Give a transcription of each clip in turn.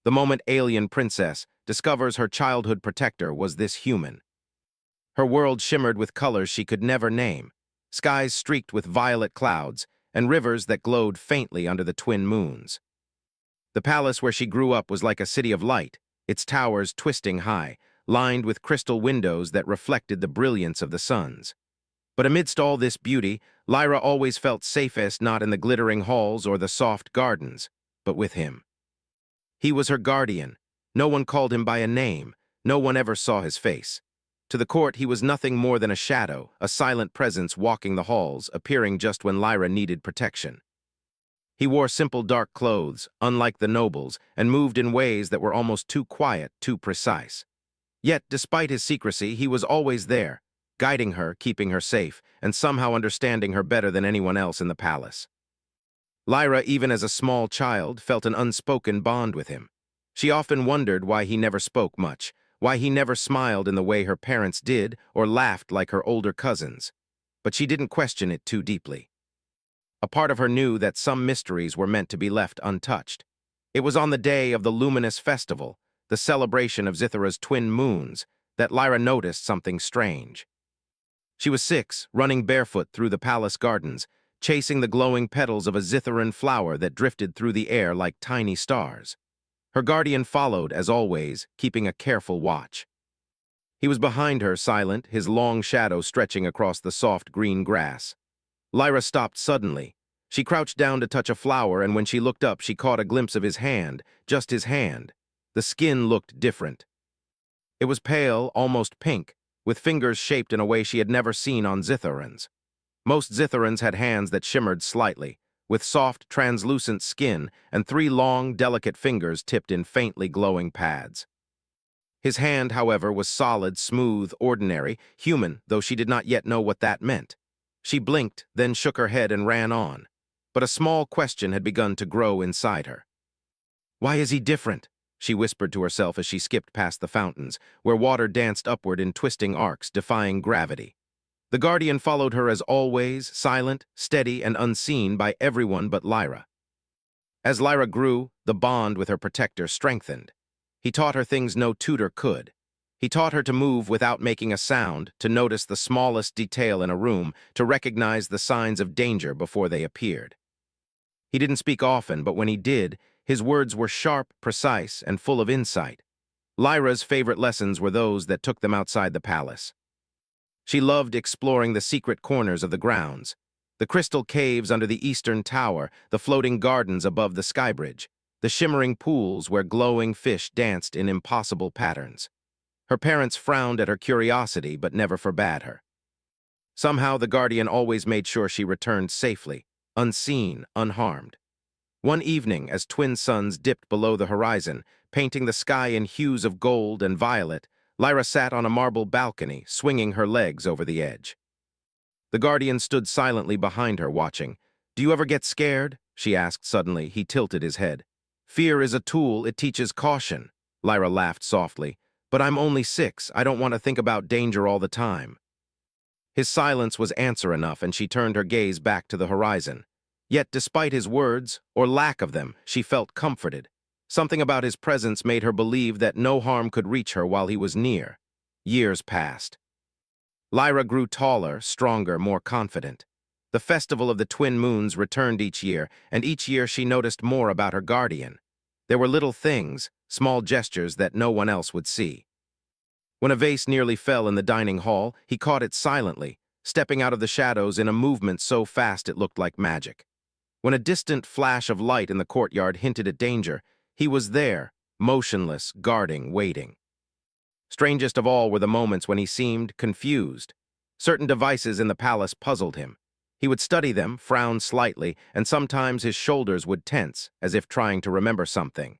The moment alien princess discovers her childhood protector was this human. Her world shimmered with colors she could never name, skies streaked with violet clouds, and rivers that glowed faintly under the twin moons. The palace where she grew up was like a city of light, its towers twisting high, lined with crystal windows that reflected the brilliance of the suns. But amidst all this beauty, Lyra always felt safest not in the glittering halls or the soft gardens, but with him. He was her guardian. No one called him by a name. No one ever saw his face. To the court, he was nothing more than a shadow, a silent presence walking the halls, appearing just when Lyra needed protection. He wore simple dark clothes, unlike the nobles, and moved in ways that were almost too quiet, too precise. Yet, despite his secrecy, he was always there, guiding her, keeping her safe, and somehow understanding her better than anyone else in the palace. Lyra, even as a small child, felt an unspoken bond with him. She often wondered why he never spoke much, why he never smiled in the way her parents did or laughed like her older cousins. But she didn't question it too deeply. A part of her knew that some mysteries were meant to be left untouched. It was on the day of the luminous festival, the celebration of Zithara's twin moons, that Lyra noticed something strange. She was 6, running barefoot through the palace gardens, chasing the glowing petals of a Zitharan flower that drifted through the air like tiny stars. Her guardian followed, as always, keeping a careful watch. He was behind her, silent, his long shadow stretching across the soft green grass. Lyra stopped suddenly. She crouched down to touch a flower, and when she looked up, she caught a glimpse of his hand, just his hand. The skin looked different. It was pale, almost pink, with fingers shaped in a way she had never seen on Zitharans. Most Zitharans had hands that shimmered slightly, with soft, translucent skin and 3 long, delicate fingers tipped in faintly glowing pads. His hand, however, was solid, smooth, ordinary, human, though she did not yet know what that meant. She blinked, then shook her head and ran on. But a small question had begun to grow inside her. "Why is he different?" she whispered to herself as she skipped past the fountains, where water danced upward in twisting arcs, defying gravity. The guardian followed her as always, silent, steady, and unseen by everyone but Lyra. As Lyra grew, the bond with her protector strengthened. He taught her things no tutor could. He taught her to move without making a sound, to notice the smallest detail in a room, to recognize the signs of danger before they appeared. He didn't speak often, but when he did, his words were sharp, precise, and full of insight. Lyra's favorite lessons were those that took them outside the palace. She loved exploring the secret corners of the grounds, the crystal caves under the eastern tower, the floating gardens above the skybridge, the shimmering pools where glowing fish danced in impossible patterns. Her parents frowned at her curiosity but never forbade her. Somehow the guardian always made sure she returned safely, unseen, unharmed. One evening, as twin suns dipped below the horizon, painting the sky in hues of gold and violet, Lyra sat on a marble balcony, swinging her legs over the edge. The guardian stood silently behind her, watching. "Do you ever get scared?" she asked suddenly. He tilted his head. "Fear is a tool, it teaches caution." Lyra laughed softly. "But I'm only 6, I don't want to think about danger all the time." His silence was answer enough, and she turned her gaze back to the horizon. Yet despite his words, or lack of them, she felt comforted. Something about his presence made her believe that no harm could reach her while he was near. Years passed. Lyra grew taller, stronger, more confident. The festival of the twin moons returned each year, and each year she noticed more about her guardian. There were little things, small gestures that no one else would see. When a vase nearly fell in the dining hall, he caught it silently, stepping out of the shadows in a movement so fast it looked like magic. When a distant flash of light in the courtyard hinted at danger, he was there, motionless, guarding, waiting. Strangest of all were the moments when he seemed confused. Certain devices in the palace puzzled him. He would study them, frown slightly, and sometimes his shoulders would tense, as if trying to remember something.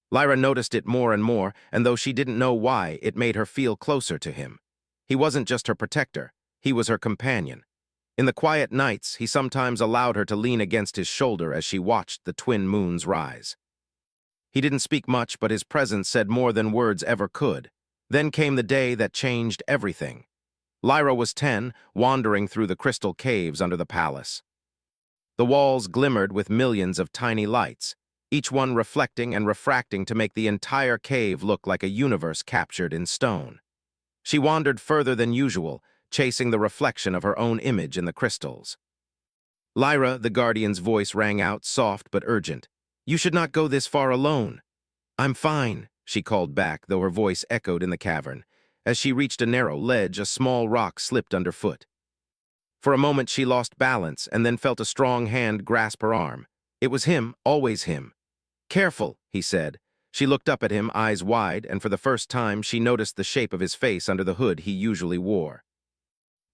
Lyra noticed it more and more, and though she didn't know why, it made her feel closer to him. He wasn't just her protector, he was her companion. In the quiet nights, he sometimes allowed her to lean against his shoulder as she watched the twin moons rise. He didn't speak much, but his presence said more than words ever could. Then came the day that changed everything. Lyra was 10, wandering through the crystal caves under the palace. The walls glimmered with millions of tiny lights. each one reflecting and refracting to make the entire cave look like a universe captured in stone. She wandered further than usual, chasing the reflection of her own image in the crystals. Lyra, the Guardian's voice rang out, soft but urgent. "You should not go this far alone." "I'm fine," she called back, though her voice echoed in the cavern. As she reached a narrow ledge, a small rock slipped underfoot. For a moment she lost balance and then felt a strong hand grasp her arm. It was him, always him. "Careful," he said. She looked up at him, eyes wide, and for the first time she noticed the shape of his face under the hood he usually wore.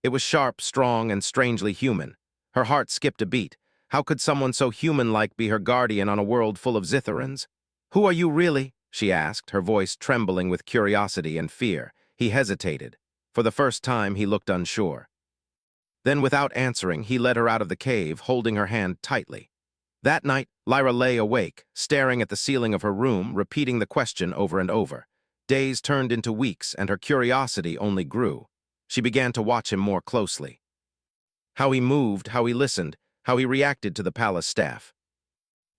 It was sharp, strong, and strangely human. Her heart skipped a beat. How could someone so human-like be her guardian on a world full of Zitherans? "Who are you really?" she asked, her voice trembling with curiosity and fear. He hesitated. For the first time, he looked unsure. Then, without answering, he led her out of the cave, holding her hand tightly. That night, Lyra lay awake, staring at the ceiling of her room, repeating the question over and over. Days turned into weeks, and her curiosity only grew. She began to watch him more closely. How he moved, how he listened, how he reacted to the palace staff.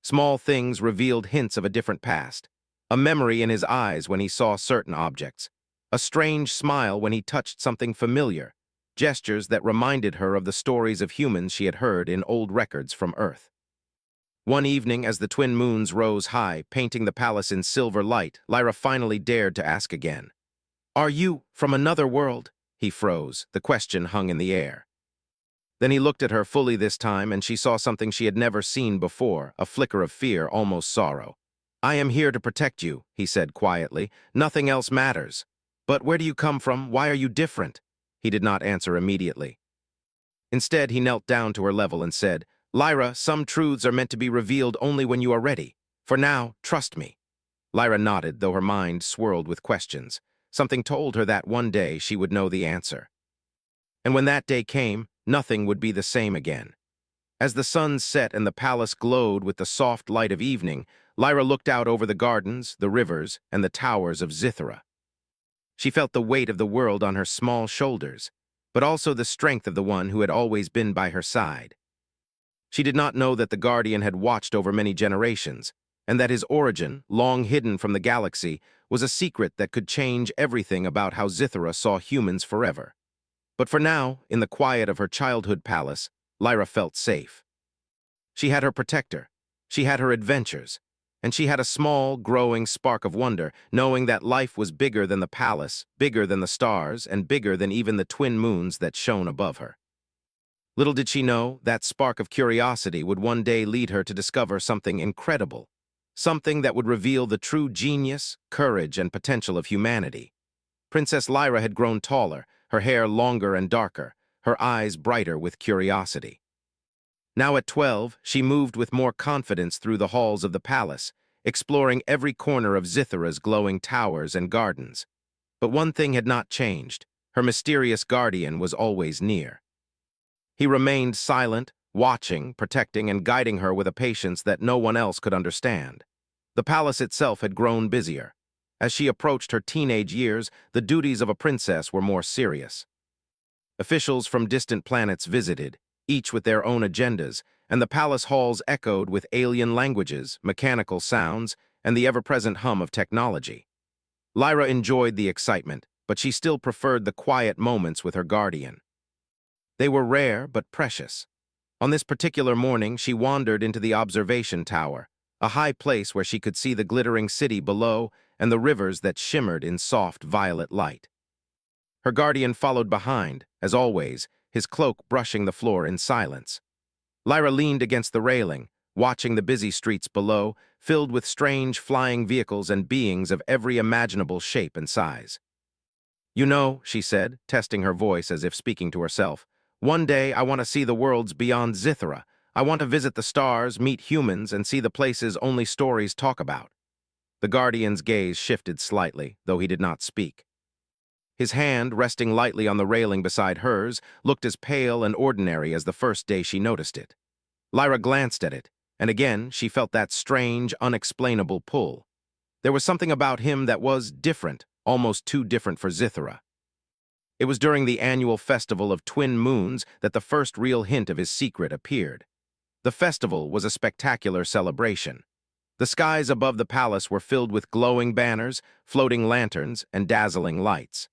Small things revealed hints of a different past. A memory in his eyes when he saw certain objects. A strange smile when he touched something familiar. Gestures that reminded her of the stories of humans she had heard in old records from Earth. One evening, as the twin moons rose high, painting the palace in silver light, Lyra finally dared to ask again. "Are you from another world?" He froze. The question hung in the air. Then he looked at her fully this time, and she saw something she had never seen before, a flicker of fear, almost sorrow. "I am here to protect you," he said quietly. "Nothing else matters." "But where do you come from? Why are you different?" He did not answer immediately. Instead, he knelt down to her level and said, "Lyra, some truths are meant to be revealed only when you are ready. For now, trust me." Lyra nodded, though her mind swirled with questions. Something told her that one day she would know the answer. And when that day came, nothing would be the same again. As the sun set and the palace glowed with the soft light of evening, Lyra looked out over the gardens, the rivers, and the towers of Zithra. She felt the weight of the world on her small shoulders, but also the strength of the one who had always been by her side. She did not know that the Guardian had watched over many generations, and that his origin, long hidden from the galaxy, was a secret that could change everything about how Zithra saw humans forever. But for now, in the quiet of her childhood palace, Lyra felt safe. She had her protector, she had her adventures, and she had a small, growing spark of wonder, knowing that life was bigger than the palace, bigger than the stars, and bigger than even the twin moons that shone above her. Little did she know, that spark of curiosity would one day lead her to discover something incredible, something that would reveal the true genius, courage, and potential of humanity. Princess Lyra had grown taller, her hair longer and darker, her eyes brighter with curiosity. Now at 12, she moved with more confidence through the halls of the palace, exploring every corner of Zithra's glowing towers and gardens. But one thing had not changed. Her mysterious guardian was always near. He remained silent, watching, protecting, and guiding her with a patience that no one else could understand. The palace itself had grown busier. As she approached her teenage years, the duties of a princess were more serious. Officials from distant planets visited, each with their own agendas, and the palace halls echoed with alien languages, mechanical sounds, and the ever-present hum of technology. Lyra enjoyed the excitement, but she still preferred the quiet moments with her guardian. They were rare but precious. On this particular morning, she wandered into the observation tower, a high place where she could see the glittering city below and the rivers that shimmered in soft violet light. Her guardian followed behind, as always, his cloak brushing the floor in silence. Lyra leaned against the railing, watching the busy streets below, filled with strange flying vehicles and beings of every imaginable shape and size. "You know," she said, testing her voice as if speaking to herself, "one day I want to see the worlds beyond Zithra. I want to visit the stars, meet humans, and see the places only stories talk about." The Guardian's gaze shifted slightly, though he did not speak. His hand, resting lightly on the railing beside hers, looked as pale and ordinary as the first day she noticed it. Lyra glanced at it, and again she felt that strange, unexplainable pull. There was something about him that was different, almost too different for Zithra. It was during the annual festival of twin moons that the first real hint of his secret appeared. The festival was a spectacular celebration. The skies above the palace were filled with glowing banners, floating lanterns, and dazzling lights.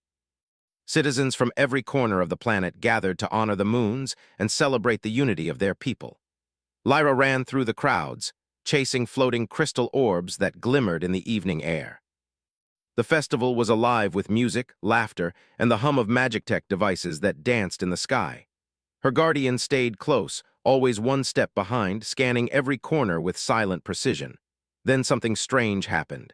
Citizens from every corner of the planet gathered to honor the moons and celebrate the unity of their people. Lyra ran through the crowds, chasing floating crystal orbs that glimmered in the evening air. The festival was alive with music, laughter, and the hum of magic-tech devices that danced in the sky. Her guardian stayed close, always one step behind, scanning every corner with silent precision. Then something strange happened.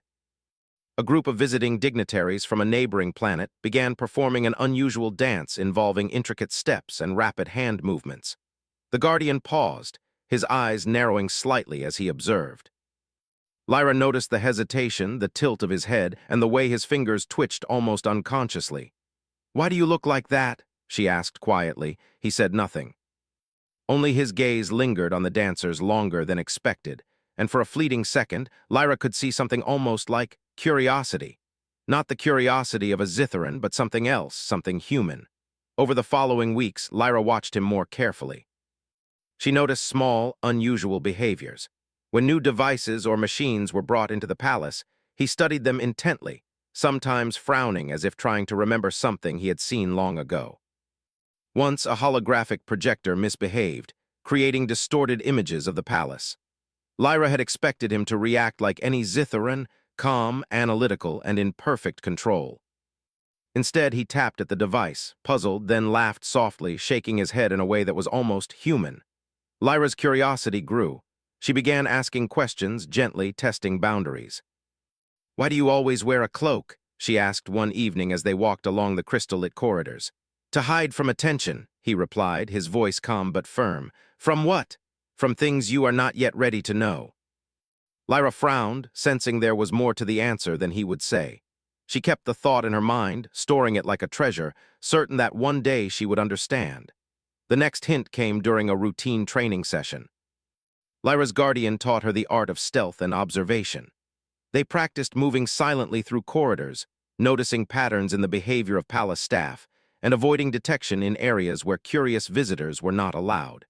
A group of visiting dignitaries from a neighboring planet began performing an unusual dance involving intricate steps and rapid hand movements. The guardian paused, his eyes narrowing slightly as he observed. Lyra noticed the hesitation, the tilt of his head, and the way his fingers twitched almost unconsciously. "Why do you look like that?" she asked quietly. He said nothing. Only his gaze lingered on the dancers longer than expected, and for a fleeting second, Lyra could see something almost like curiosity. Not the curiosity of a Zitharan, but something else, something human. Over the following weeks, Lyra watched him more carefully. She noticed small, unusual behaviors. When new devices or machines were brought into the palace, he studied them intently, sometimes frowning as if trying to remember something he had seen long ago. Once a holographic projector misbehaved, creating distorted images of the palace. Lyra had expected him to react like any Zitharan, calm, analytical, and in perfect control. Instead, he tapped at the device, puzzled, then laughed softly, shaking his head in a way that was almost human. Lyra's curiosity grew. She began asking questions, gently testing boundaries. "Why do you always wear a cloak?" she asked one evening as they walked along the crystal-lit corridors. "To hide from attention," he replied, his voice calm but firm. "From what?" "From things you are not yet ready to know." Lyra frowned, sensing there was more to the answer than he would say. She kept the thought in her mind, storing it like a treasure, certain that one day she would understand. The next hint came during a routine training session. Lyra's guardian taught her the art of stealth and observation. They practiced moving silently through corridors, noticing patterns in the behavior of palace staff, and avoiding detection in areas where curious visitors were not allowed.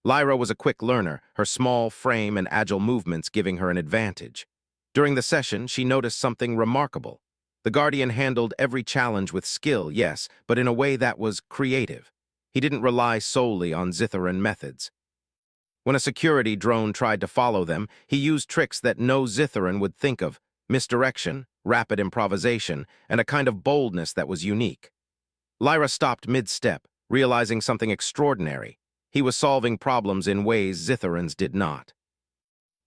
Lyra was a quick learner, her small frame and agile movements giving her an advantage. During the session, she noticed something remarkable. The guardian handled every challenge with skill, yes, but in a way that was creative. He didn't rely solely on Zitharan methods. When a security drone tried to follow them, he used tricks that no Zitharan would think of: misdirection, rapid improvisation, and a kind of boldness that was unique. Lyra stopped mid-step, realizing something extraordinary. He was solving problems in ways Zitharans did not.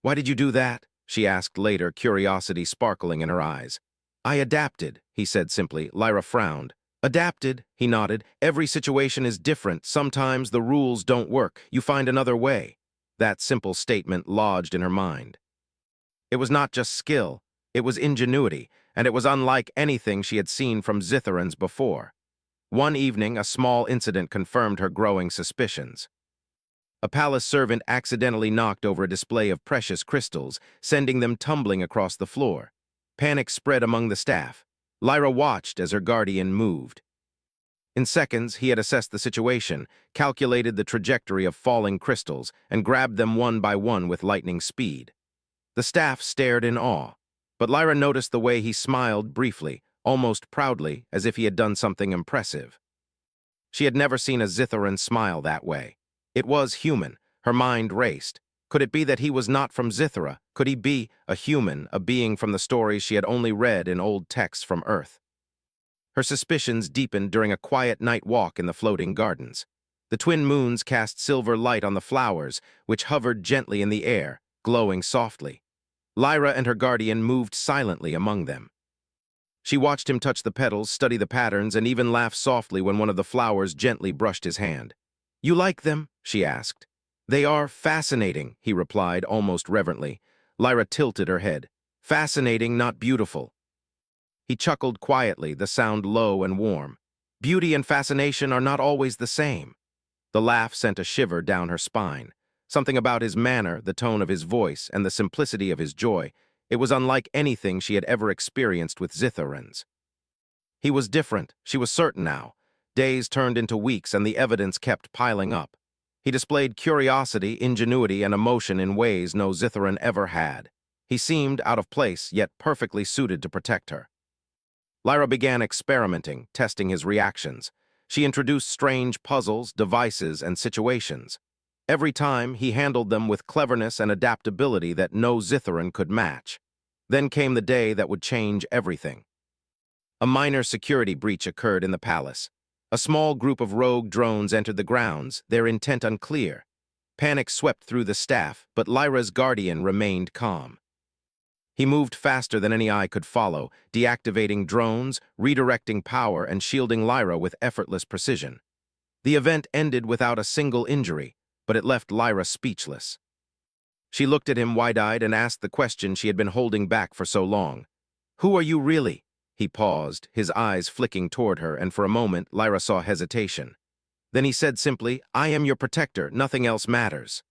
"Why did you do that?" she asked later, curiosity sparkling in her eyes. "I adapted," he said simply. Lyra frowned. "Adapted," he nodded. "Every situation is different. Sometimes the rules don't work. You find another way." That simple statement lodged in her mind. It was not just skill, it was ingenuity, and it was unlike anything she had seen from Zitharans before. One evening, a small incident confirmed her growing suspicions. A palace servant accidentally knocked over a display of precious crystals, sending them tumbling across the floor. Panic spread among the staff. Lyra watched as her guardian moved. In seconds, he had assessed the situation, calculated the trajectory of falling crystals, and grabbed them one by one with lightning speed. The staff stared in awe, but Lyra noticed the way he smiled briefly, almost proudly, as if he had done something impressive. She had never seen a Zitharan smile that way. It was human. Her mind raced. Could it be that he was not from Zithara? Could he be a human, a being from the stories she had only read in old texts from Earth? Her suspicions deepened during a quiet night walk in the floating gardens. The twin moons cast silver light on the flowers, which hovered gently in the air, glowing softly. Lyra and her guardian moved silently among them. She watched him touch the petals, study the patterns, and even laugh softly when one of the flowers gently brushed his hand. "You like them?" she asked. "They are fascinating," he replied, almost reverently. Lyra tilted her head. "Fascinating, not beautiful." He chuckled quietly, the sound low and warm. "Beauty and fascination are not always the same." The laugh sent a shiver down her spine. Something about his manner, the tone of his voice, and the simplicity of his joy. It was unlike anything she had ever experienced with Zitharans. He was different, she was certain now. Days turned into weeks, and the evidence kept piling up. He displayed curiosity, ingenuity, and emotion in ways no Zitharan ever had. He seemed out of place, yet perfectly suited to protect her. Lyra began experimenting, testing his reactions. She introduced strange puzzles, devices, and situations. Every time, he handled them with cleverness and adaptability that no Zitharan could match. Then came the day that would change everything. A minor security breach occurred in the palace. A small group of rogue drones entered the grounds, their intent unclear. Panic swept through the staff, but Lyra's guardian remained calm. He moved faster than any eye could follow, deactivating drones, redirecting power, and shielding Lyra with effortless precision. The event ended without a single injury, but it left Lyra speechless. She looked at him wide-eyed and asked the question she had been holding back for so long. "Who are you really?" He paused, his eyes flicking toward her, and for a moment Lyra saw hesitation. Then he said simply, "I am your protector, nothing else matters."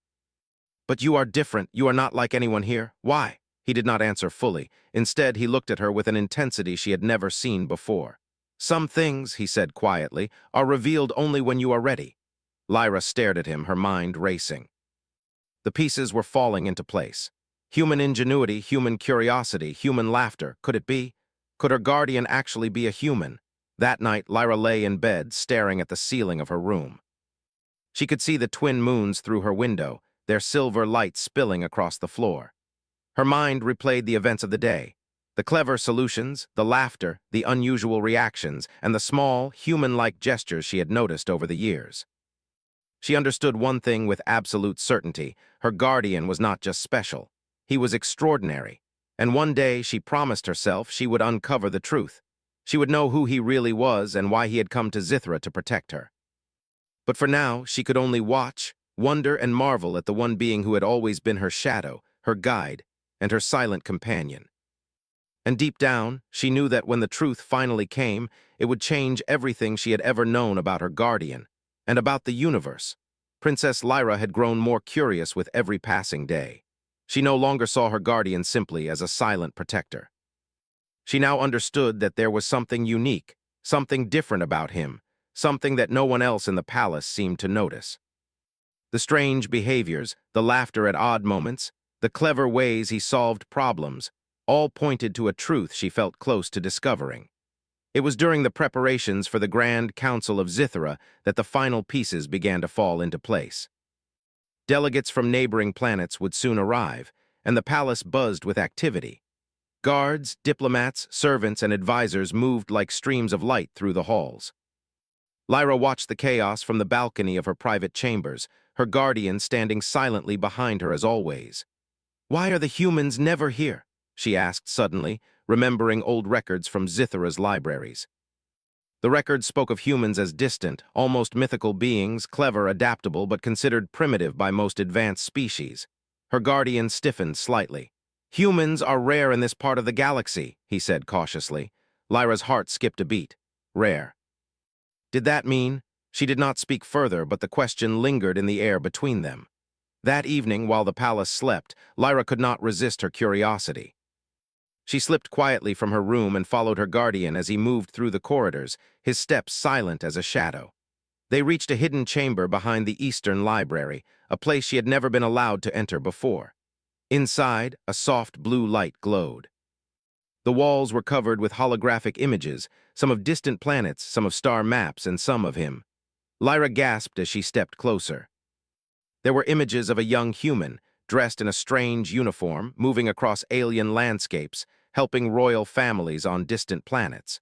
"But you are different, you are not like anyone here. Why?" He did not answer fully. Instead, he looked at her with an intensity she had never seen before. "Some things," he said quietly, "are revealed only when you are ready." Lyra stared at him, her mind racing. The pieces were falling into place. Human ingenuity, human curiosity, human laughter. Could it be? Could her guardian actually be a human? That night, Lyra lay in bed, staring at the ceiling of her room. She could see the twin moons through her window, their silver light spilling across the floor. Her mind replayed the events of the day, the clever solutions, the laughter, the unusual reactions, and the small, human-like gestures she had noticed over the years. She understood one thing with absolute certainty: her guardian was not just special. He was extraordinary. And one day, she promised herself, she would uncover the truth. She would know who he really was and why he had come to Zithra to protect her. But for now, she could only watch, wonder, and marvel at the one being who had always been her shadow, her guide, and her silent companion. And deep down, she knew that when the truth finally came, it would change everything she had ever known about her guardian, and about the universe. Princess Lyra had grown more curious with every passing day. She no longer saw her guardian simply as a silent protector. She now understood that there was something unique, something different about him, something that no one else in the palace seemed to notice. The strange behaviors, the laughter at odd moments, the clever ways he solved problems, all pointed to a truth she felt close to discovering. It was during the preparations for the Grand Council of Zithra that the final pieces began to fall into place. Delegates from neighboring planets would soon arrive, and the palace buzzed with activity. Guards, diplomats, servants, and advisors moved like streams of light through the halls. Lyra watched the chaos from the balcony of her private chambers, her guardian standing silently behind her as always. "Why are the humans never here?" she asked suddenly, remembering old records from Zithra's libraries. The records spoke of humans as distant, almost mythical beings, clever, adaptable, but considered primitive by most advanced species. Her guardian stiffened slightly. "Humans are rare in this part of the galaxy," he said cautiously. Lyra's heart skipped a beat. Rare. Did that mean? She did not speak further, but the question lingered in the air between them. That evening, while the palace slept, Lyra could not resist her curiosity. She slipped quietly from her room and followed her guardian as he moved through the corridors, his steps silent as a shadow. They reached a hidden chamber behind the Eastern Library, a place she had never been allowed to enter before. Inside, a soft blue light glowed. The walls were covered with holographic images, some of distant planets, some of star maps, and some of him. Lyra gasped as she stepped closer. There were images of a young human, dressed in a strange uniform, moving across alien landscapes, helping royal families on distant planets.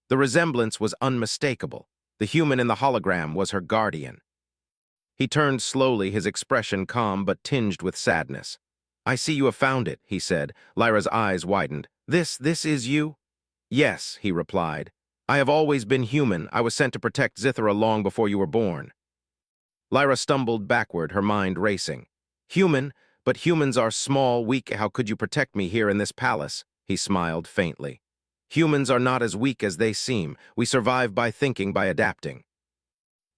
The resemblance was unmistakable. The human in the hologram was her guardian. He turned slowly, his expression calm but tinged with sadness. "I see you have found it," he said. Lyra's eyes widened. This is you?" "Yes," he replied. "I have always been human. I was sent to protect Zithra long before you were born." Lyra stumbled backward, her mind racing. "Human? But humans are small, weak. How could you protect me here in this palace?" He smiled faintly. "Humans are not as weak as they seem. We survive by thinking, by adapting.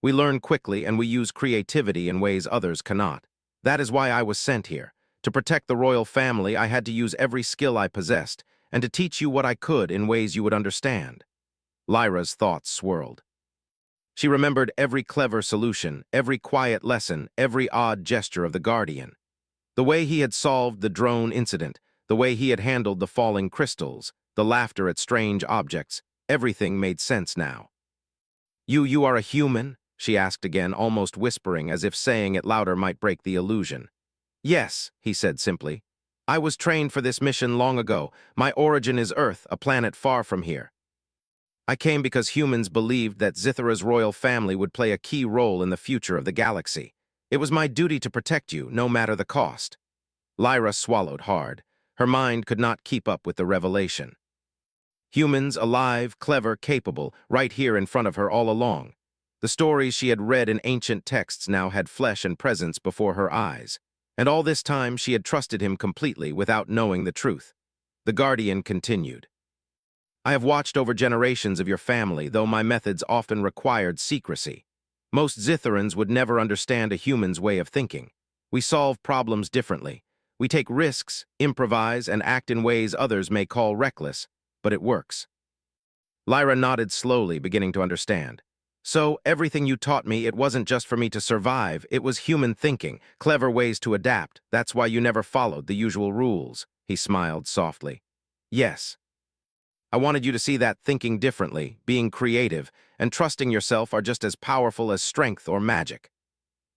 We learn quickly, and we use creativity in ways others cannot. That is why I was sent here. To protect the royal family, I had to use every skill I possessed, and to teach you what I could in ways you would understand." Lyra's thoughts swirled. She remembered every clever solution, every quiet lesson, every odd gesture of the Guardian. The way he had solved the drone incident, the way he had handled the falling crystals, the laughter at strange objects, everything made sense now. You are a human?" she asked again, almost whispering, as if saying it louder might break the illusion. "Yes," he said simply. "I was trained for this mission long ago. My origin is Earth, a planet far from here. I came because humans believed that Zithra's royal family would play a key role in the future of the galaxy. It was my duty to protect you, no matter the cost." Lyra swallowed hard. Her mind could not keep up with the revelation. Humans, alive, clever, capable, right here in front of her all along. The stories she had read in ancient texts now had flesh and presence before her eyes. And all this time she had trusted him completely without knowing the truth. The Guardian continued. "I have watched over generations of your family, though my methods often required secrecy. Most Zitharans would never understand a human's way of thinking. We solve problems differently. We take risks, improvise, and act in ways others may call reckless, but it works." Lyra nodded slowly, beginning to understand. "So, everything you taught me, it wasn't just for me to survive, it was human thinking, clever ways to adapt. That's why you never followed the usual rules." He smiled softly. "Yes. I wanted you to see that thinking differently, being creative, and trusting yourself are just as powerful as strength or magic."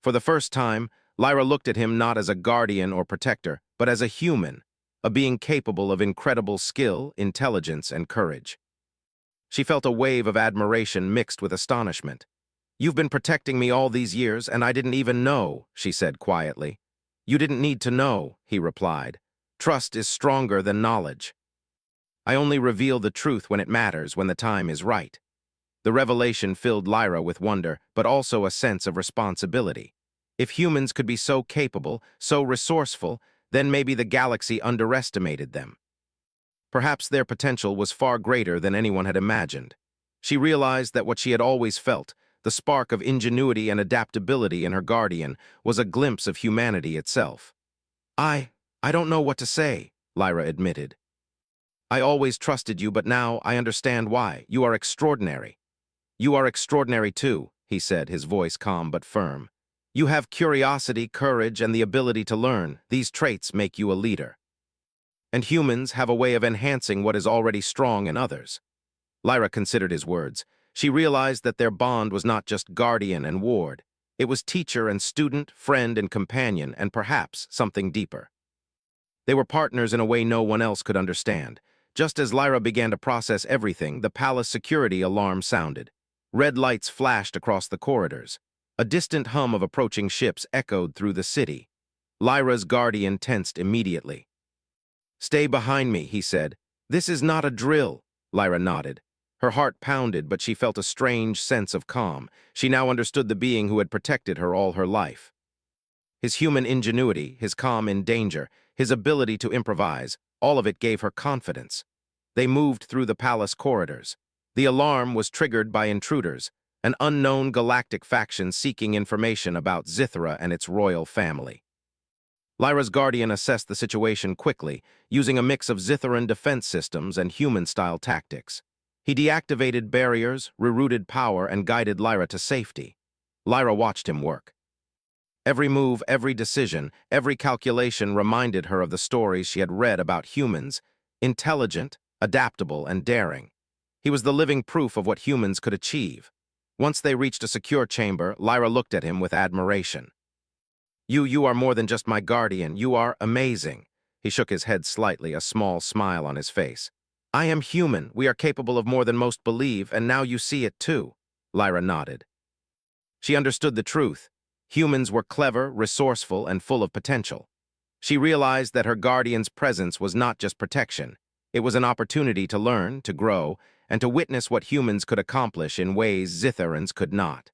For the first time, Lyra looked at him not as a guardian or protector, but as a human, a being capable of incredible skill, intelligence, and courage. She felt a wave of admiration mixed with astonishment. "You've been protecting me all these years, and I didn't even know," she said quietly. "You didn't need to know," he replied. "Trust is stronger than knowledge. I only reveal the truth when it matters, when the time is right." The revelation filled Lyra with wonder, but also a sense of responsibility. If humans could be so capable, so resourceful, then maybe the galaxy underestimated them. Perhaps their potential was far greater than anyone had imagined. She realized that what she had always felt, the spark of ingenuity and adaptability in her guardian, was a glimpse of humanity itself. I don't know what to say," Lyra admitted. "I always trusted you, but now I understand why. You are extraordinary." "You are extraordinary too," he said, his voice calm but firm. "You have curiosity, courage, and the ability to learn. These traits make you a leader. And humans have a way of enhancing what is already strong in others." Lyra considered his words. She realized that their bond was not just guardian and ward. It was teacher and student, friend and companion, and perhaps something deeper. They were partners in a way no one else could understand. Just as Lyra began to process everything, the palace security alarm sounded. Red lights flashed across the corridors. A distant hum of approaching ships echoed through the city. Lyra's guardian tensed immediately. "Stay behind me," he said. "This is not a drill." Lyra nodded. Her heart pounded, but she felt a strange sense of calm. She now understood the being who had protected her all her life. His human ingenuity, his calm in danger, his ability to improvise, all of it gave her confidence. They moved through the palace corridors. The alarm was triggered by intruders, an unknown galactic faction seeking information about Zithra and its royal family. Lyra's guardian assessed the situation quickly, using a mix of Zitharan defense systems and human-style tactics. He deactivated barriers, rerouted power, and guided Lyra to safety. Lyra watched him work. Every move, every decision, every calculation reminded her of the stories she had read about humans, intelligent, adaptable, and daring. He was the living proof of what humans could achieve. Once they reached a secure chamber, Lyra looked at him with admiration. You are more than just my guardian. You are amazing." He shook his head slightly, a small smile on his face. "I am human. We are capable of more than most believe, and now you see it too." Lyra nodded. She understood the truth. Humans were clever, resourceful, and full of potential. She realized that her guardian's presence was not just protection. It was an opportunity to learn, to grow, and to witness what humans could accomplish in ways Zitharans could not.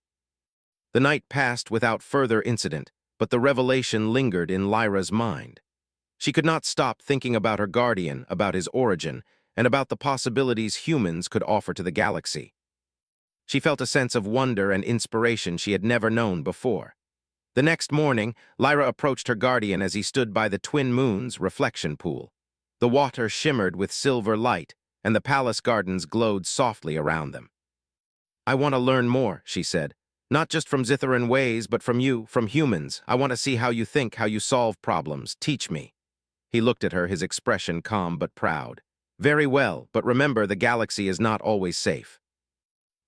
The night passed without further incident, but the revelation lingered in Lyra's mind. She could not stop thinking about her guardian, about his origin, and about the possibilities humans could offer to the galaxy. She felt a sense of wonder and inspiration she had never known before. The next morning, Lyra approached her guardian as he stood by the Twin Moons reflection pool. The water shimmered with silver light, and the palace gardens glowed softly around them. I want to learn more, she said. Not just from Zitharan ways, but from you, from humans. I want to see how you think, how you solve problems. Teach me. He looked at her, his expression calm but proud. Very well, but remember the galaxy is not always safe.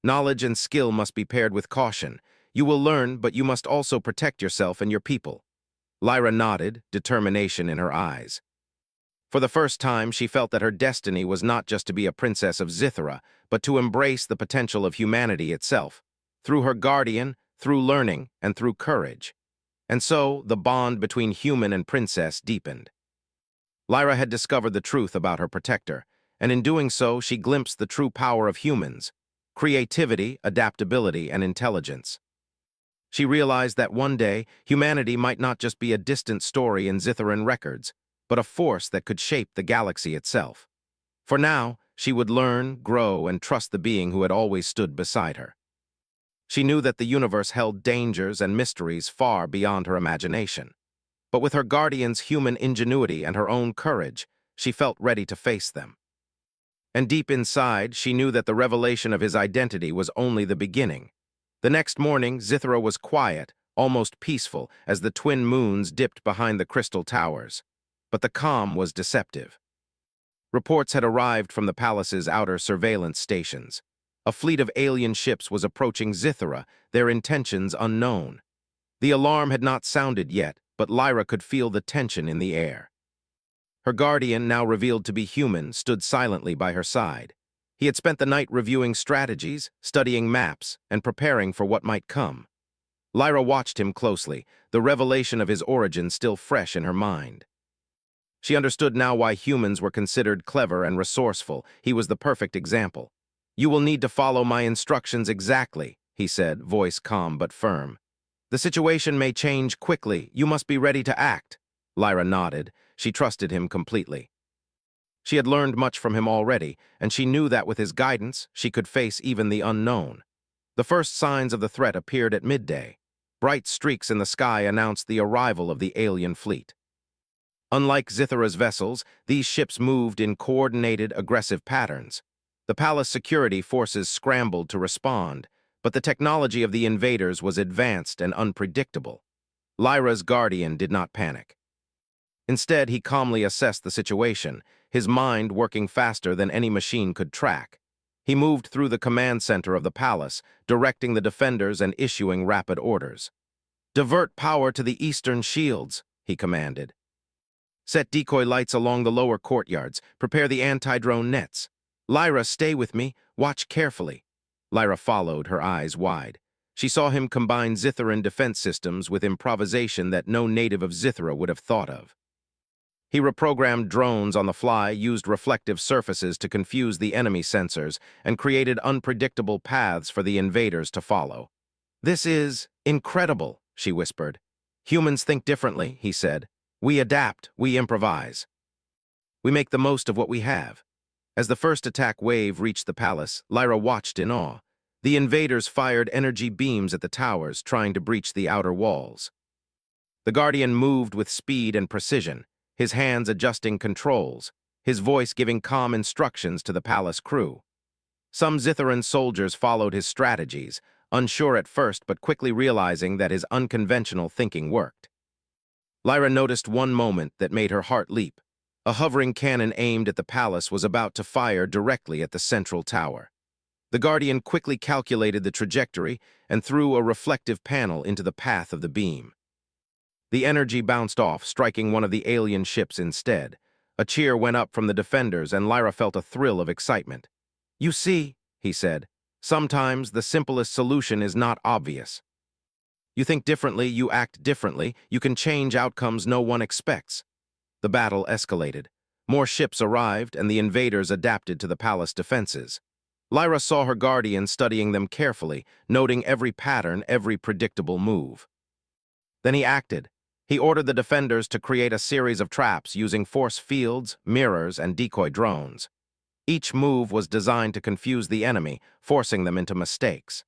Knowledge and skill must be paired with caution. You will learn, but you must also protect yourself and your people. Lyra nodded, determination in her eyes. For the first time, she felt that her destiny was not just to be a princess of Zithara, but to embrace the potential of humanity itself, through her guardian, through learning, and through courage. And so, the bond between human and princess deepened. Lyra had discovered the truth about her protector, and in doing so, she glimpsed the true power of humans: creativity, adaptability, and intelligence. She realized that one day, humanity might not just be a distant story in Zitharan records, but a force that could shape the galaxy itself. For now, she would learn, grow, and trust the being who had always stood beside her. She knew that the universe held dangers and mysteries far beyond her imagination. But with her guardian's human ingenuity and her own courage, she felt ready to face them. And deep inside, she knew that the revelation of his identity was only the beginning. The next morning, Zithara was quiet, almost peaceful, as the twin moons dipped behind the crystal towers. But the calm was deceptive. Reports had arrived from the palace's outer surveillance stations. A fleet of alien ships was approaching Zithara, their intentions unknown. The alarm had not sounded yet, but Lyra could feel the tension in the air. Her guardian, now revealed to be human, stood silently by her side. He had spent the night reviewing strategies, studying maps, and preparing for what might come. Lyra watched him closely, the revelation of his origin still fresh in her mind. She understood now why humans were considered clever and resourceful. He was the perfect example. "You will need to follow my instructions exactly," he said, voice calm but firm. "The situation may change quickly. You must be ready to act." Lyra nodded. She trusted him completely. She had learned much from him already, and she knew that with his guidance, she could face even the unknown. The first signs of the threat appeared at midday. Bright streaks in the sky announced the arrival of the alien fleet. Unlike Zithara's vessels, these ships moved in coordinated, aggressive patterns. The palace security forces scrambled to respond, but the technology of the invaders was advanced and unpredictable. Lyra's guardian did not panic. Instead, he calmly assessed the situation, his mind working faster than any machine could track. He moved through the command center of the palace, directing the defenders and issuing rapid orders. "Divert power to the eastern shields," he commanded. "Set decoy lights along the lower courtyards. Prepare the anti-drone nets. Lyra, stay with me. Watch carefully." Lyra followed, her eyes wide. She saw him combine Zitharan defense systems with improvisation that no native of Zithara would have thought of. He reprogrammed drones on the fly, used reflective surfaces to confuse the enemy sensors, and created unpredictable paths for the invaders to follow. "This is incredible," she whispered. "Humans think differently," he said. "We adapt, we improvise. We make the most of what we have." As the first attack wave reached the palace, Lyra watched in awe. The invaders fired energy beams at the towers, trying to breach the outer walls. The Guardian moved with speed and precision, his hands adjusting controls, his voice giving calm instructions to the palace crew. Some Zitharan soldiers followed his strategies, unsure at first but quickly realizing that his unconventional thinking worked. Lyra noticed one moment that made her heart leap. A hovering cannon aimed at the palace was about to fire directly at the central tower. The Guardian quickly calculated the trajectory and threw a reflective panel into the path of the beam. The energy bounced off, striking one of the alien ships instead. A cheer went up from the defenders, and Lyra felt a thrill of excitement. "You see," he said, "sometimes the simplest solution is not obvious. You think differently, you act differently, you can change outcomes no one expects." The battle escalated. More ships arrived, and the invaders adapted to the palace defenses. Lyra saw her guardian studying them carefully, noting every pattern, every predictable move. Then he acted. He ordered the defenders to create a series of traps using force fields, mirrors, and decoy drones. Each move was designed to confuse the enemy, forcing them into mistakes.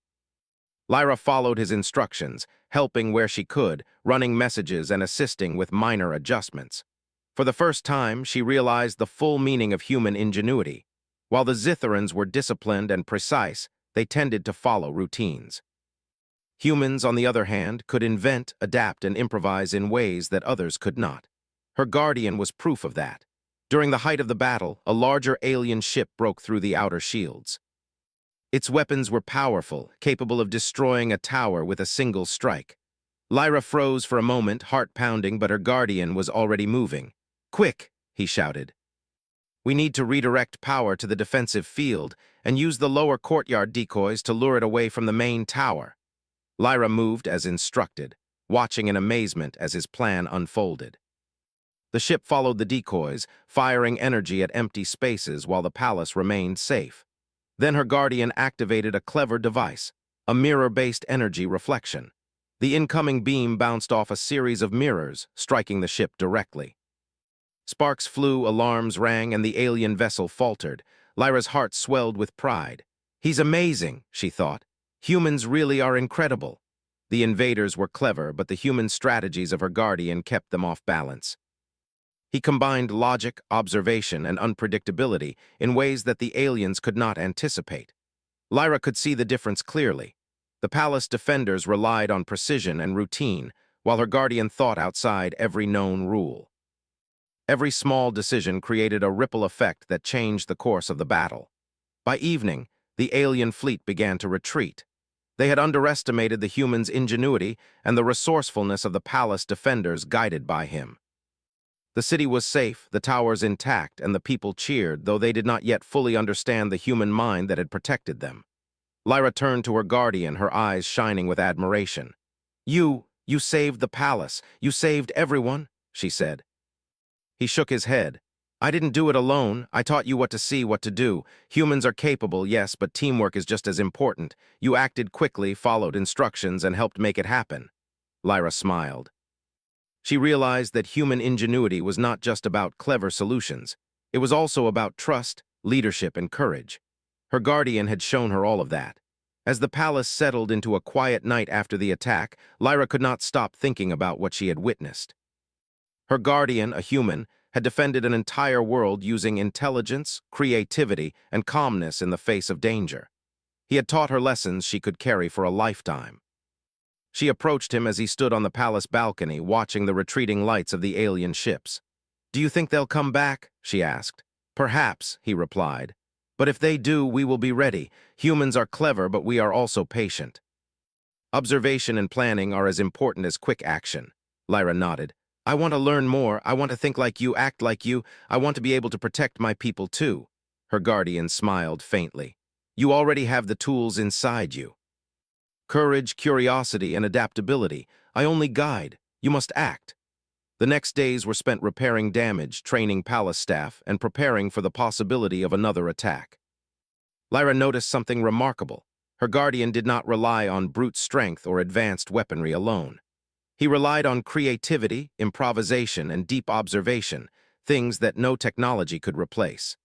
Lyra followed his instructions, helping where she could, running messages and assisting with minor adjustments. For the first time, she realized the full meaning of human ingenuity. While the Zitharans were disciplined and precise, They tended to follow routines. Humans, on the other hand, could invent, adapt, and improvise in ways that others could not. Her guardian was proof of that. During the height of the battle, a larger alien ship broke through the outer shields. Its weapons were powerful, capable of destroying a tower with a single strike. Lyra froze for a moment, heart pounding, but her guardian was already moving. "Quick!" he shouted. "We need to redirect power to the defensive field and use the lower courtyard decoys to lure it away from the main tower." Lyra moved as instructed, watching in amazement as his plan unfolded. The ship followed the decoys, firing energy at empty spaces while the palace remained safe. Then her guardian activated a clever device, a mirror-based energy reflection. The incoming beam bounced off a series of mirrors, striking the ship directly. Sparks flew, alarms rang, and the alien vessel faltered. Lyra's heart swelled with pride. "He's amazing," she thought. "Humans really are incredible." The invaders were clever, but the human strategies of her guardian kept them off balance. He combined logic, observation, and unpredictability in ways that the aliens could not anticipate. Lyra could see the difference clearly. The palace defenders relied on precision and routine, while her guardian thought outside every known rule. Every small decision created a ripple effect that changed the course of the battle. By evening, the alien fleet began to retreat. They had underestimated the humans' ingenuity and the resourcefulness of the palace defenders guided by him. The city was safe, the towers intact, and the people cheered, though they did not yet fully understand the human mind that had protected them. Lyra turned to her guardian, her eyes shining with admiration. You saved the palace. You saved everyone," she said. He shook his head. "I didn't do it alone. I taught you what to see, what to do. Humans are capable, yes, but teamwork is just as important. You acted quickly, followed instructions, and helped make it happen." Lyra smiled. She realized that human ingenuity was not just about clever solutions. It was also about trust, leadership, and courage. Her guardian had shown her all of that. As the palace settled into a quiet night after the attack, Lyra could not stop thinking about what she had witnessed. Her guardian, a human, had defended an entire world using intelligence, creativity, and calmness in the face of danger. He had taught her lessons she could carry for a lifetime. She approached him as he stood on the palace balcony, watching the retreating lights of the alien ships. "Do you think they'll come back?" she asked. "Perhaps," he replied. "But if they do, we will be ready. Humans are clever, but we are also patient." "Observation and planning are as important as quick action." Lyra nodded. "I want to learn more. I want to think like you, act like you. I want to be able to protect my people too." Her guardian smiled faintly. "You already have the tools inside you. Courage, curiosity, and adaptability. I only guide. You must act." The next days were spent repairing damage, training palace staff, and preparing for the possibility of another attack. Lyra noticed something remarkable. Her guardian did not rely on brute strength or advanced weaponry alone. He relied on creativity, improvisation, and deep observation, things that no technology could replace.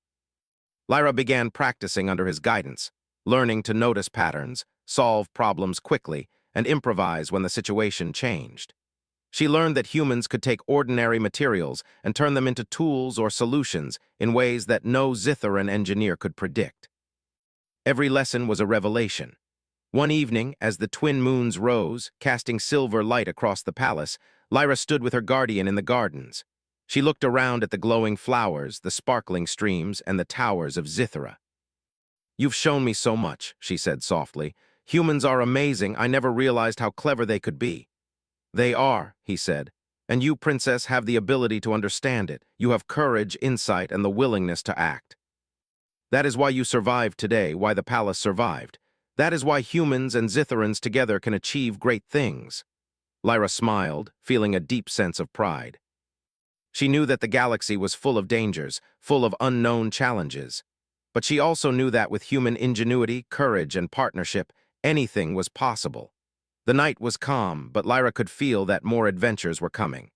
Lyra began practicing under his guidance, learning to notice patterns, solve problems quickly, and improvise when the situation changed. She learned that humans could take ordinary materials and turn them into tools or solutions in ways that no Zitharan engineer could predict. Every lesson was a revelation. One evening, as the twin moons rose, casting silver light across the palace, Lyra stood with her guardian in the gardens. She looked around at the glowing flowers, the sparkling streams, and the towers of Zithara. "You've shown me so much," she said softly. "Humans are amazing. I never realized how clever they could be." "They are," he said. "And you, Princess, have the ability to understand it. You have courage, insight, and the willingness to act. That is why you survived today, why the palace survived. That is why humans and Zitharans together can achieve great things." Lyra smiled, feeling a deep sense of pride. She knew that the galaxy was full of dangers, full of unknown challenges. But she also knew that with human ingenuity, courage, and partnership, anything was possible. The night was calm, but Lyra could feel that more adventures were coming.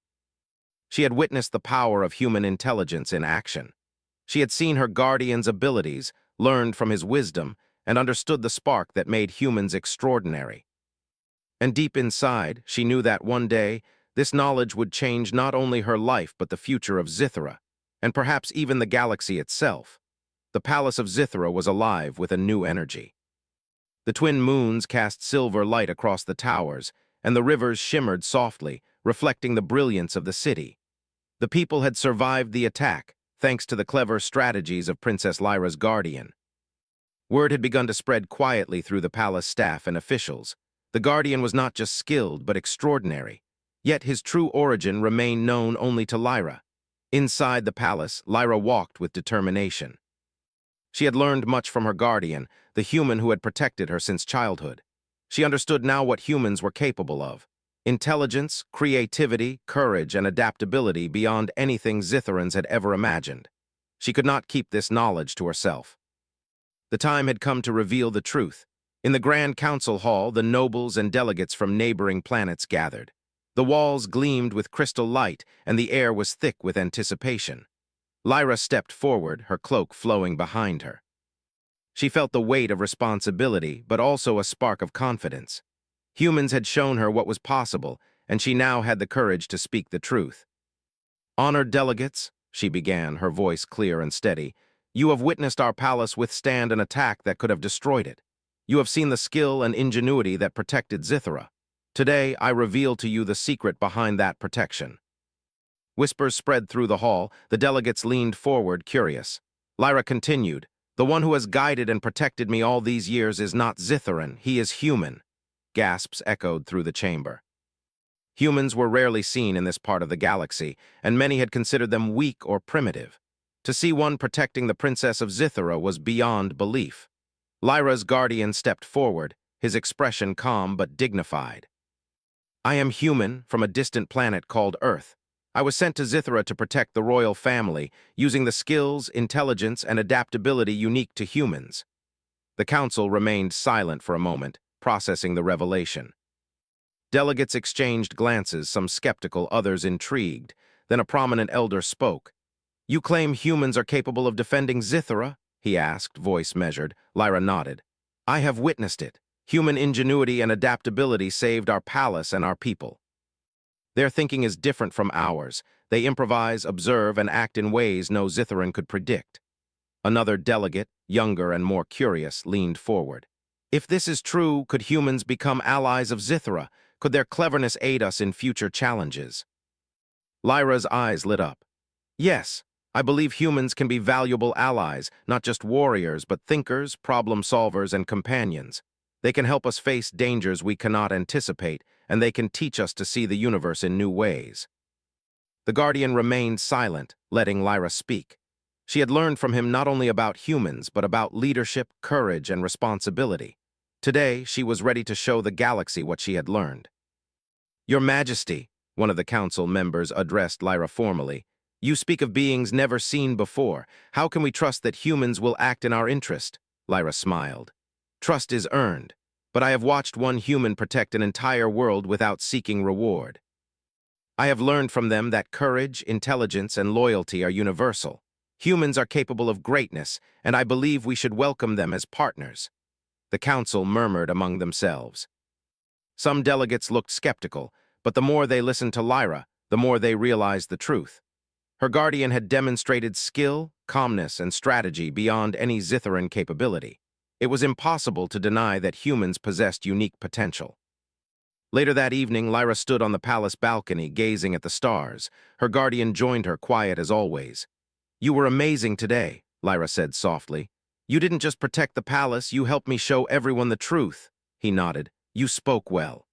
She had witnessed the power of human intelligence in action. She had seen her guardian's abilities, learned from his wisdom, and understood the spark that made humans extraordinary. And deep inside, she knew that one day, this knowledge would change not only her life but the future of Zithara, and perhaps even the galaxy itself. The palace of Zithara was alive with a new energy. The twin moons cast silver light across the towers, and the rivers shimmered softly, reflecting the brilliance of the city. The people had survived the attack, thanks to the clever strategies of Princess Lyra's guardian. Word had begun to spread quietly through the palace staff and officials. The guardian was not just skilled, but extraordinary. Yet his true origin remained known only to Lyra. Inside the palace, Lyra walked with determination. She had learned much from her guardian, the human who had protected her since childhood. She understood now what humans were capable of. Intelligence, creativity, courage, and adaptability beyond anything Zitherans had ever imagined. She could not keep this knowledge to herself. The time had come to reveal the truth. In the Grand Council Hall, the nobles and delegates from neighboring planets gathered. The walls gleamed with crystal light, and the air was thick with anticipation. Lyra stepped forward, her cloak flowing behind her. She felt the weight of responsibility, but also a spark of confidence. Humans had shown her what was possible, and she now had the courage to speak the truth. "Honored delegates," she began, her voice clear and steady, "you have witnessed our palace withstand an attack that could have destroyed it. You have seen the skill and ingenuity that protected Zithera. Today, I reveal to you the secret behind that protection." Whispers spread through the hall. The delegates leaned forward, curious. Lyra continued, "The one who has guided and protected me all these years is not Zitheran, he is human." Gasps echoed through the chamber. Humans were rarely seen in this part of the galaxy, and many had considered them weak or primitive. To see one protecting the Princess of Zithera was beyond belief. Lyra's guardian stepped forward, his expression calm but dignified. "I am human from a distant planet called Earth. I was sent to Zithera to protect the royal family, using the skills, intelligence, and adaptability unique to humans." The council remained silent for a moment, processing the revelation. Delegates exchanged glances, some skeptical, others intrigued. Then a prominent elder spoke. "You claim humans are capable of defending Zithera?" he asked, voice measured. Lyra nodded. "I have witnessed it. Human ingenuity and adaptability saved our palace and our people. Their thinking is different from ours. They improvise, observe, and act in ways no Zitheran could predict." Another delegate, younger and more curious, leaned forward. "If this is true, could humans become allies of Zithera? Could their cleverness aid us in future challenges?" Lyra's eyes lit up. "Yes, I believe humans can be valuable allies, not just warriors, but thinkers, problem solvers, and companions. They can help us face dangers we cannot anticipate, and they can teach us to see the universe in new ways." The guardian remained silent, letting Lyra speak. She had learned from him not only about humans, but about leadership, courage, and responsibility. Today, she was ready to show the galaxy what she had learned. "Your Majesty," one of the council members addressed Lyra formally, "you speak of beings never seen before. How can we trust that humans will act in our interest?" Lyra smiled. "Trust is earned, but I have watched one human protect an entire world without seeking reward. I have learned from them that courage, intelligence, and loyalty are universal. Humans are capable of greatness, and I believe we should welcome them as partners." The council murmured among themselves. Some delegates looked skeptical, but the more they listened to Lyra, the more they realized the truth. Her guardian had demonstrated skill, calmness, and strategy beyond any Zitheran capability. It was impossible to deny that humans possessed unique potential. Later that evening, Lyra stood on the palace balcony, gazing at the stars. Her guardian joined her, quiet as always. "You were amazing today," Lyra said softly. "You didn't just protect the palace, you helped me show everyone the truth." He nodded. "You spoke well."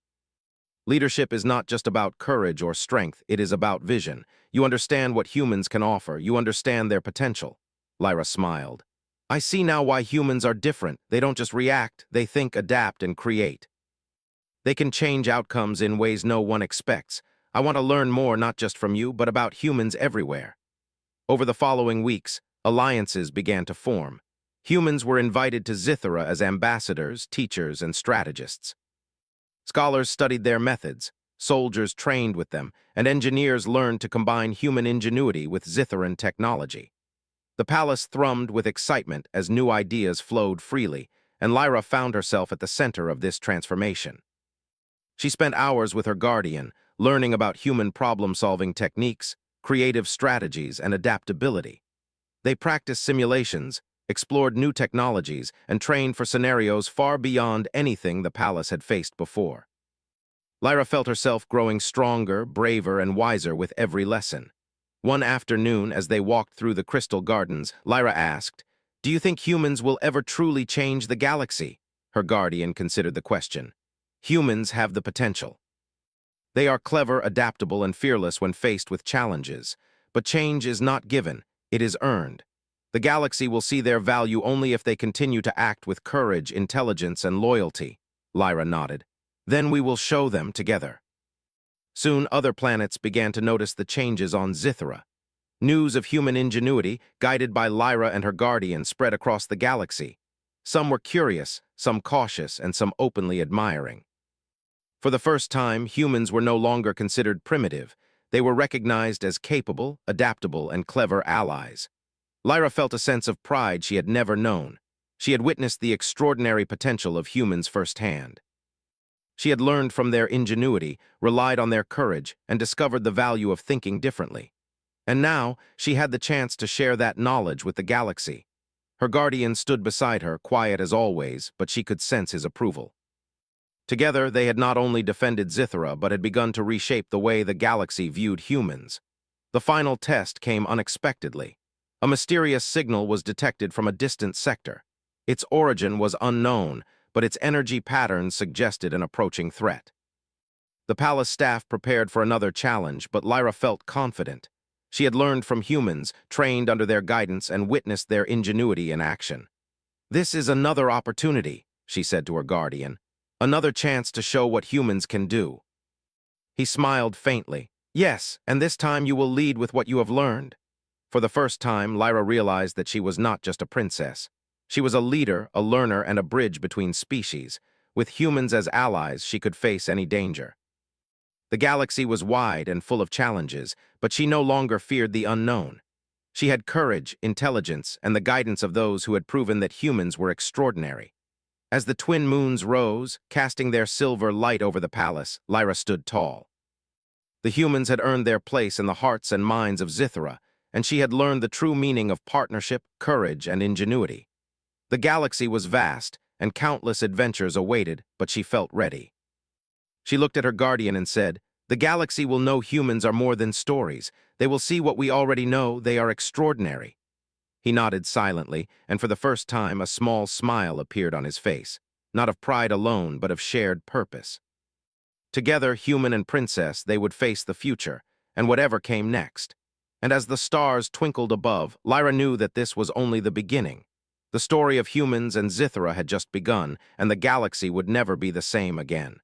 Leadership is not just about courage or strength, it is about vision. You understand what humans can offer, you understand their potential. Lyra smiled. "I see now why humans are different. They don't just react, they think, adapt, and create. They can change outcomes in ways no one expects. I want to learn more not just from you, but about humans everywhere." Over the following weeks, alliances began to form. Humans were invited to Zithera as ambassadors, teachers, and strategists. Scholars studied their methods, soldiers trained with them, and engineers learned to combine human ingenuity with Zitheran technology. The palace thrummed with excitement as new ideas flowed freely, and Lyra found herself at the center of this transformation. She spent hours with her guardian, learning about human problem-solving techniques, creative strategies, and adaptability. They practiced simulations, explored new technologies, and trained for scenarios far beyond anything the palace had faced before. Lyra felt herself growing stronger, braver, and wiser with every lesson. One afternoon, as they walked through the crystal gardens, Lyra asked, "Do you think humans will ever truly change the galaxy?" Her guardian considered the question. Humans have the potential. They are clever, adaptable, and fearless when faced with challenges. But change is not given, it is earned. The galaxy will see their value only if they continue to act with courage, intelligence, and loyalty. Lyra nodded. Then we will show them together. Soon other planets began to notice the changes on Zithra. News of human ingenuity, guided by Lyra and her guardian, spread across the galaxy. Some were curious, some cautious, and some openly admiring. For the first time, humans were no longer considered primitive. They were recognized as capable, adaptable, and clever allies. Lyra felt a sense of pride she had never known. She had witnessed the extraordinary potential of humans firsthand. She had learned from their ingenuity, relied on their courage, and discovered the value of thinking differently. And now, she had the chance to share that knowledge with the galaxy. Her guardian stood beside her, quiet as always, but she could sense his approval. Together, they had not only defended Zithra, but had begun to reshape the way the galaxy viewed humans. The final test came unexpectedly. A mysterious signal was detected from a distant sector. Its origin was unknown, but its energy patterns suggested an approaching threat. The palace staff prepared for another challenge, but Lyra felt confident. She had learned from humans, trained under their guidance, and witnessed their ingenuity in action. "This is another opportunity," she said to her guardian. "Another chance to show what humans can do." He smiled faintly. "Yes, and this time you will lead with what you have learned." For the first time, Lyra realized that she was not just a princess. She was a leader, a learner, and a bridge between species. With humans as allies, she could face any danger. The galaxy was wide and full of challenges, but she no longer feared the unknown. She had courage, intelligence, and the guidance of those who had proven that humans were extraordinary. As the twin moons rose, casting their silver light over the palace, Lyra stood tall. The humans had earned their place in the hearts and minds of Zithra, and she had learned the true meaning of partnership, courage, and ingenuity. The galaxy was vast, and countless adventures awaited, but she felt ready. She looked at her guardian and said, "The galaxy will know humans are more than stories. They will see what we already know, they are extraordinary." He nodded silently, and for the first time a small smile appeared on his face, not of pride alone, but of shared purpose. Together, human and princess, they would face the future, and whatever came next. And as the stars twinkled above, Lyra knew that this was only the beginning. The story of humans and Zithra had just begun, and the galaxy would never be the same again.